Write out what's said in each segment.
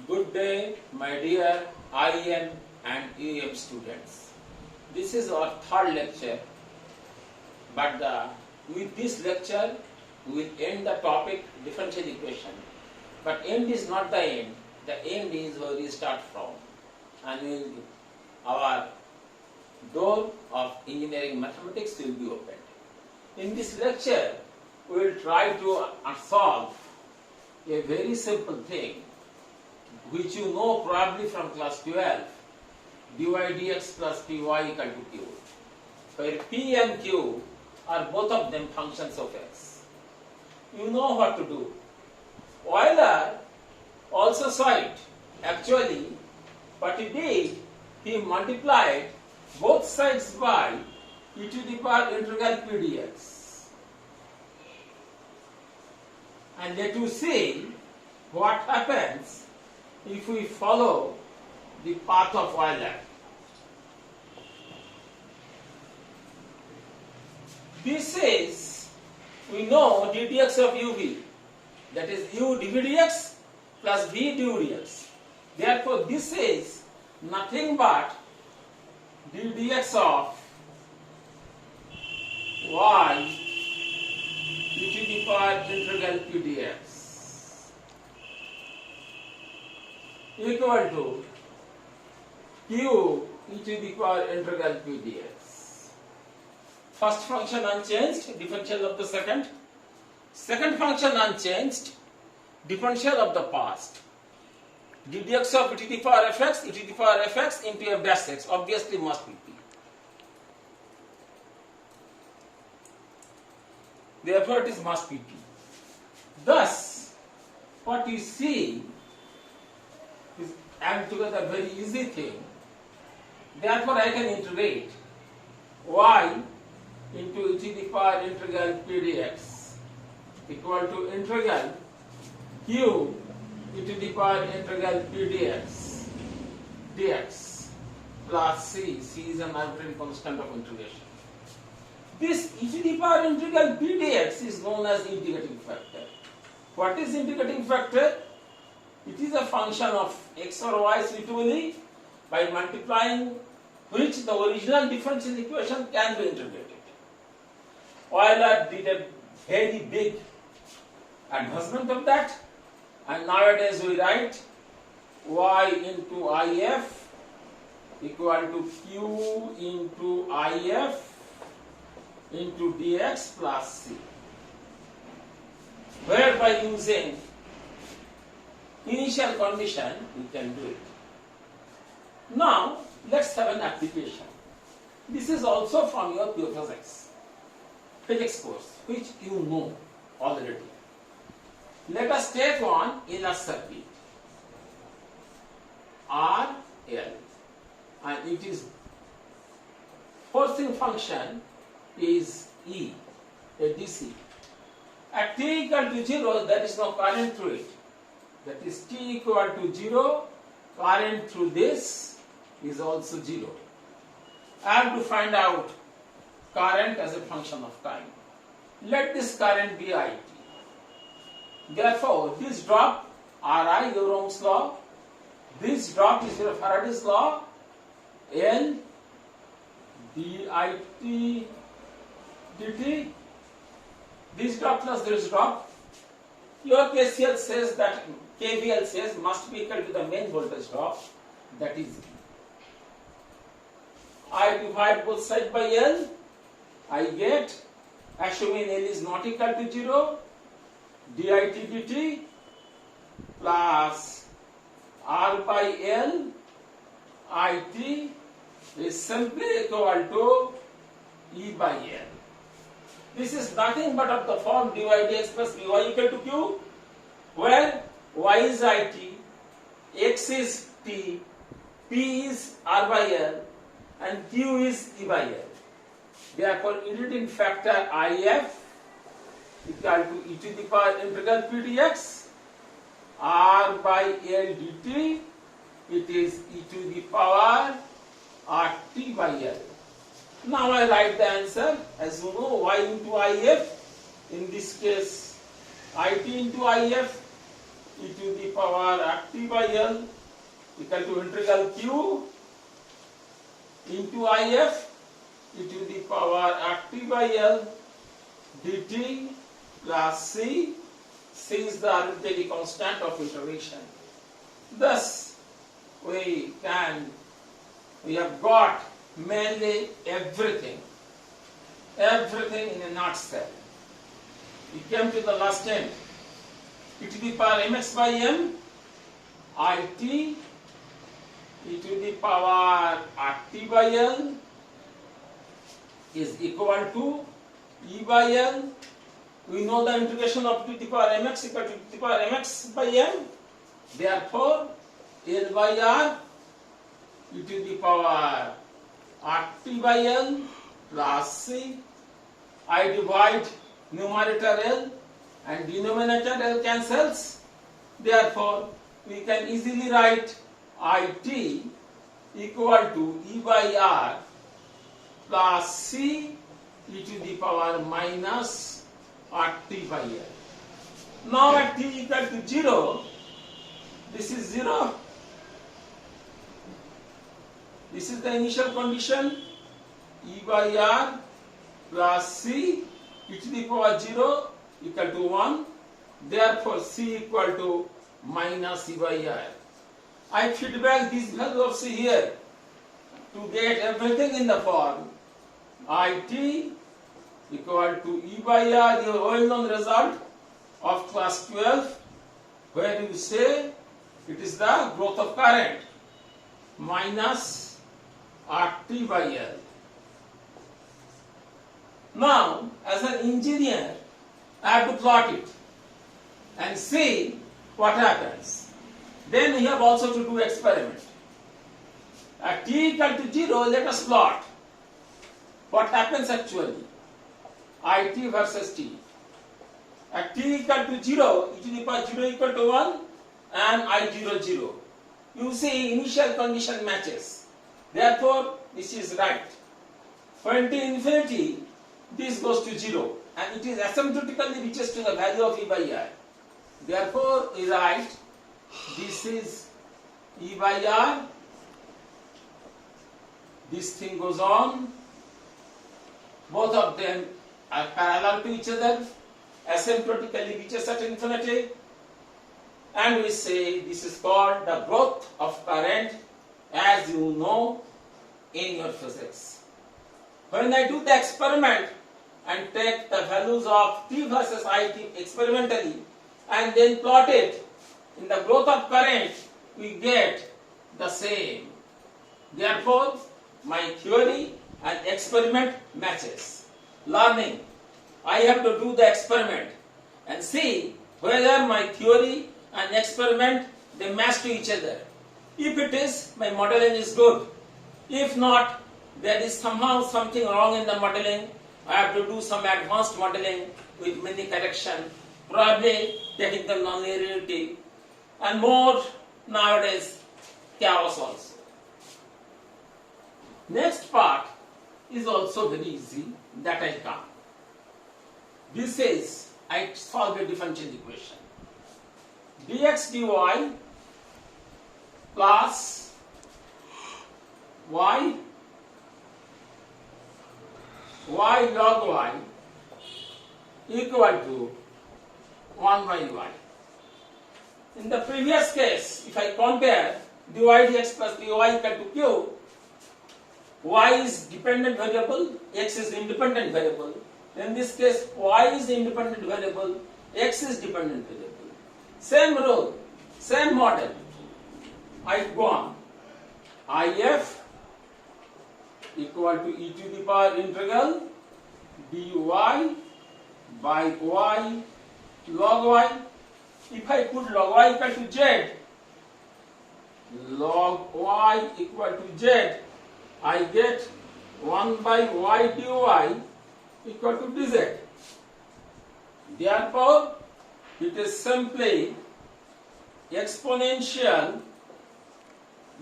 Good day, my dear IN and EM students. This is our third lecture, but with this lecture, we will end the topic differential equation. But end is not the end. The end is where we start from, and our door of engineering mathematics will be opened. In this lecture, we will try to solve a very simple thing, which you know probably from class 12, dy dx plus py equal to q, where p and q are both of them functions of x. You know what to do. Euler also saw it. Actually, what he did, he multiplied both sides by e to the power integral p dx. And let us see what happens if we follow the path of Euler. This is, we know d dx of uv, that is u dv dx plus v du dx. Therefore, this is nothing but d dx of y e to the power integral p dx equal to q e to the power integral p dx. First function unchanged, differential of the second. Second function unchanged, differential of the past. d dx of e to the power fx, e to the power fx into f dash x, obviously must be p. Therefore, it is must be p. Thus, what you see is altogether very easy thing. Therefore, I can integrate y into e to the power integral p dx equal to integral q e to the power integral p dx plus c. C is an arbitrary constant of integration. This e to the power integral p dx is known as integrating factor. What is integrating factor? It is a function of x or y suitably by multiplying which the original differential equation can be integrated. Euler did a very big advancement of that, and nowadays we write y into if equal to q into if into dx plus c, whereby using initial condition we can do it. Now let's have an application. This is also from your pure physics course, which you know already. Let us take one inner circuit RL, and it is forcing function is E, a DC. At t equal to 0, there is no current through it. That is t equal to 0, current through this is also 0. I have to find out current as a function of time. Let this current be IT. Therefore, this drop, Ri, your Ohm's law, this drop is your Faraday's law, L dit dt, this drop plus this drop. Your KCL says that, KVL says must be equal to the main voltage drop, that is V. I divide both sides by L, I get, assuming L is not equal to 0, dit dt plus R by L it is simply equal to E by L. This is nothing but of the form dy dx plus py equal to q, where y is it, x is t, p is r by l, and q is e by l. Therefore, integrating factor if equal to e to the power integral p dx r by l dt, it is e to the power rt by l. Now I write the answer. As you know, y into if, in this case it into if, e to the power RT by L equal to integral Q into IF e to the power RT by L dt plus C. C is the arbitrary constant of iteration. Thus, we have got mainly everything in a nutshell. We came to the last end. E to the power mx by m it e to the power RT by L is equal to E by L. We know the integration of t to the power mx equal to t to the power mx by m. Therefore, L by R e to the power RT by L plus C. I divide numerator L and denominator L cancels. Therefore, we can easily write IT equal to E by R plus C e to the power minus RT by L. Now at t equal to 0, this is 0. This is the initial condition, E by R plus C e to the power 0 equal to 1. Therefore, C equal to minus E by R. I feed back this value of C here to get everything in the form IT equal to E by R, your well-known result of class 12, where you say it is the growth of current minus RT by L. Now, as an engineer, I have to plot it and see what happens. Then we have also to do experiment. At t equal to 0, let us plot what happens actually. IT versus t. At t equal to 0, e to the power 0 equal to 1 and I0, 0. You see initial condition matches. Therefore, this is right. When t infinity, this goes to 0 and it is asymptotically reaches to the value of E by R. Therefore, we write this is E by R. This thing goes on. Both of them are parallel to each other, asymptotically reaches at infinity, and we say this is called the growth of current, as you know in your physics. When I do the experiment and take the values of t versus it experimentally and then plot it in the growth of current, we get the same. Therefore, my theory and experiment matches. Learning, I have to do the experiment and see whether my theory and experiment they match to each other. If it is, my modeling is good. If not, there is somehow something wrong in the modeling. I have to do some advanced modeling with many correction, probably technical nonlinearity, and more nowadays chaos also. Next part is also very easy, that I come. This is, I solve a differential equation. dx dy plus y log y equal to 1 by y. In the previous case, if I compare dy dx plus dy equal to q, y is dependent variable, x is independent variable. In this case, y is independent variable, x is dependent variable. Same rule, same model. I go on. If equal to e to the power integral dy by y log y. If I put log y equal to z, log y equal to z, I get 1 by y dy equal to dz. Therefore, it is simply exponential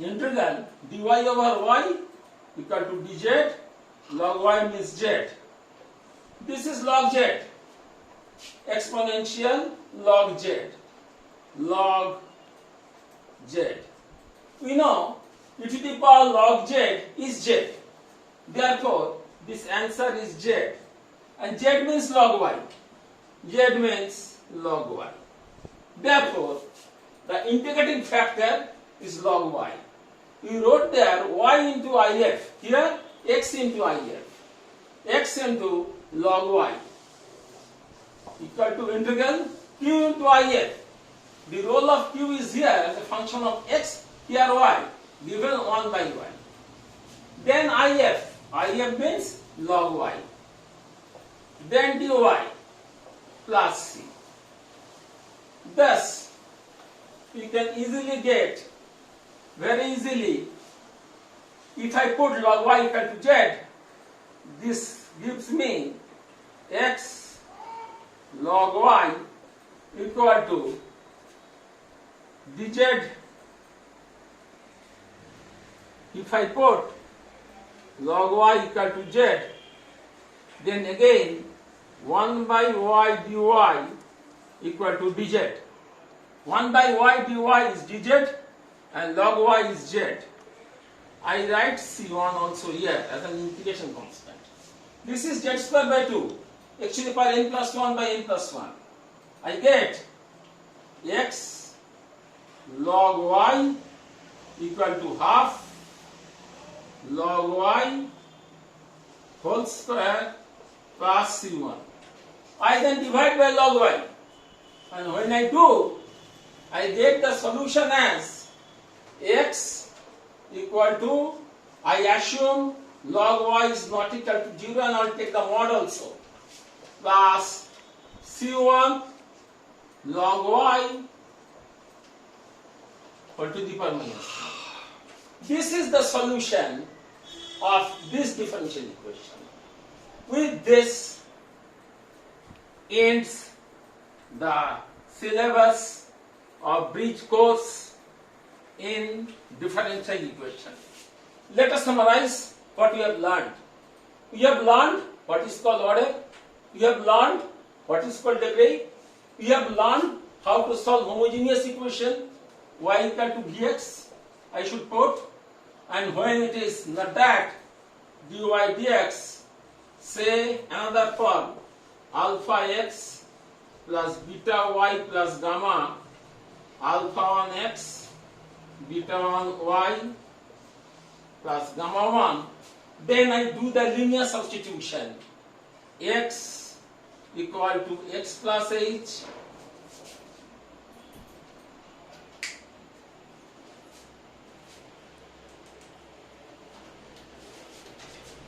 integral dy over y equal to dz, log y means z. This is log z, exponential log z, log z. We know e to the power log z is z. Therefore, this answer is z. And z means log y. Z means log y. Therefore, the integrating factor is log y. We wrote there y into if. Here x into if. X into log y equal to integral q into if. The role of q is here as a function of x, here y, given 1 by y. Then if means log y. Then dy plus c. Thus, you can easily get, very easily, if I put log y equal to z, this gives me x log y equal to dz. If I put log y equal to z, then again 1 by y dy equal to dz. 1 by y dy is dz and log y is z. I write C1 also here as an integration constant. This is z square by 2, x to the power n plus 1 by n plus 1. I get x log y equal to half log y whole square plus C1. I then divide by log y. And when I do, I get the solution as x equal to, I assume log y is not equal to 0 and I will take the mod also, plus C1 log y whole to the power minus. This is the solution of this differential equation. With this ends the syllabus of bridge course in differential equation. Let us summarize what we have learned. We have learned what is called order. We have learned what is called degree. We have learned how to solve homogeneous equation y equal to vx, I should put, and when it is not that, dy dx, say another form, alpha x plus beta y plus gamma, alpha 1x, beta 1y plus gamma 1. Then I do the linear substitution. X equal to x plus h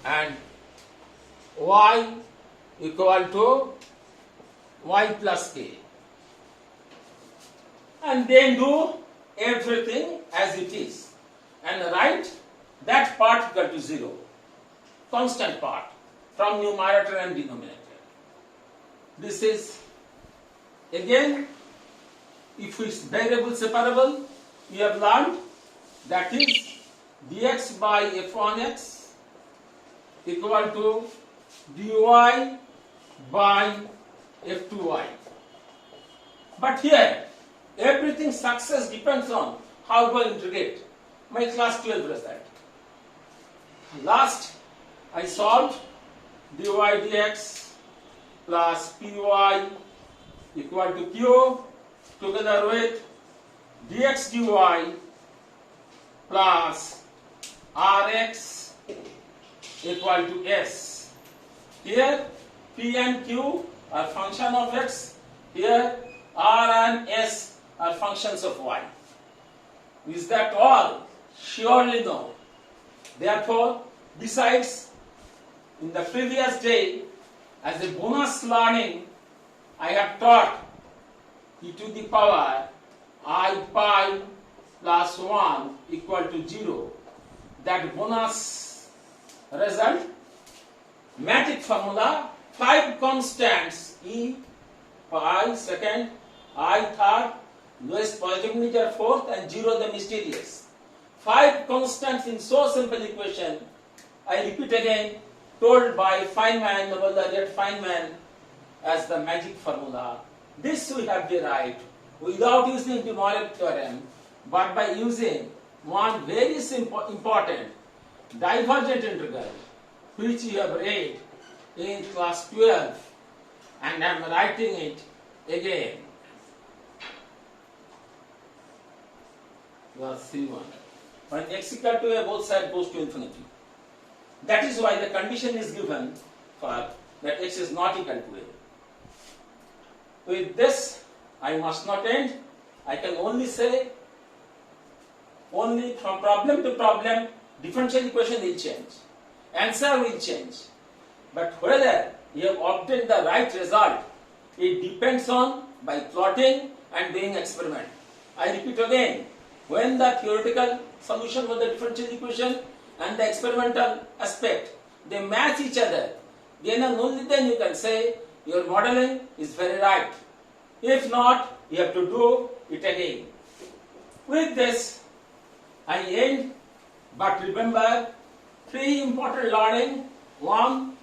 and y equal to y plus k, and then do everything as it is and write that part equal to 0, constant part from numerator and denominator. This is again, if it's variable separable, we have learned that is dx by f1x equal to dy by f2y. But here, everything success depends on how to integrate. My class 12 result. Last, I solved dy dx plus py equal to q together with dx dy plus rx equal to s. Here p and q are function of x. Here r and s are functions of y. Is that all? Surely no. Therefore, besides, in the previous day, as a bonus learning, I have taught e to the power I pi plus 1 equal to 0. That bonus result, magic formula, 5 constants, e pi second, I third, lowest positive integer fourth, and 0 the mysterious. 5 constants in so simple equation, I repeat again, told by Feynman, Nobel laureate Feynman, as the magic formula. This we have derived without using De Morgan theorem but by using one very simple, important divergent integral, which you have read in class 12, and I am writing it again. Class C1. When x equal to a, both sides goes to infinity. That is why the condition is given for that x is not equal to a. With this, I must not end. I can only say, only from problem to problem, differential equation will change. Answer will change. But whether you have obtained the right result, it depends on by plotting and doing experiment. I repeat again, when the theoretical solution of the differential equation and the experimental aspect, they match each other, then and only then you can say your modeling is very right. If not, you have to do it again. With this, I end, but remember 3 important learning. 1.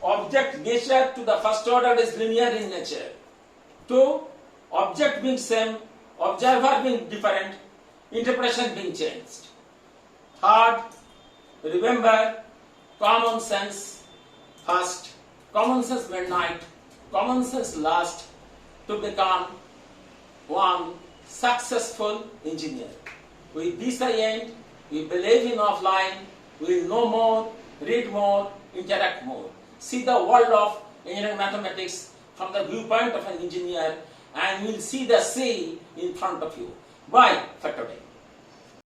Object nature to the first order is linear in nature. 2. Object being same, observer being different, interpretation being changed. 3rd, remember common sense first, common sense midnight, common sense last, to become one successful engineer. With this I end. We believe in offline. We will know more, read more, interact more. See the world of engineering mathematics from the viewpoint of an engineer, and you will see the sea in front of you. Bye for today.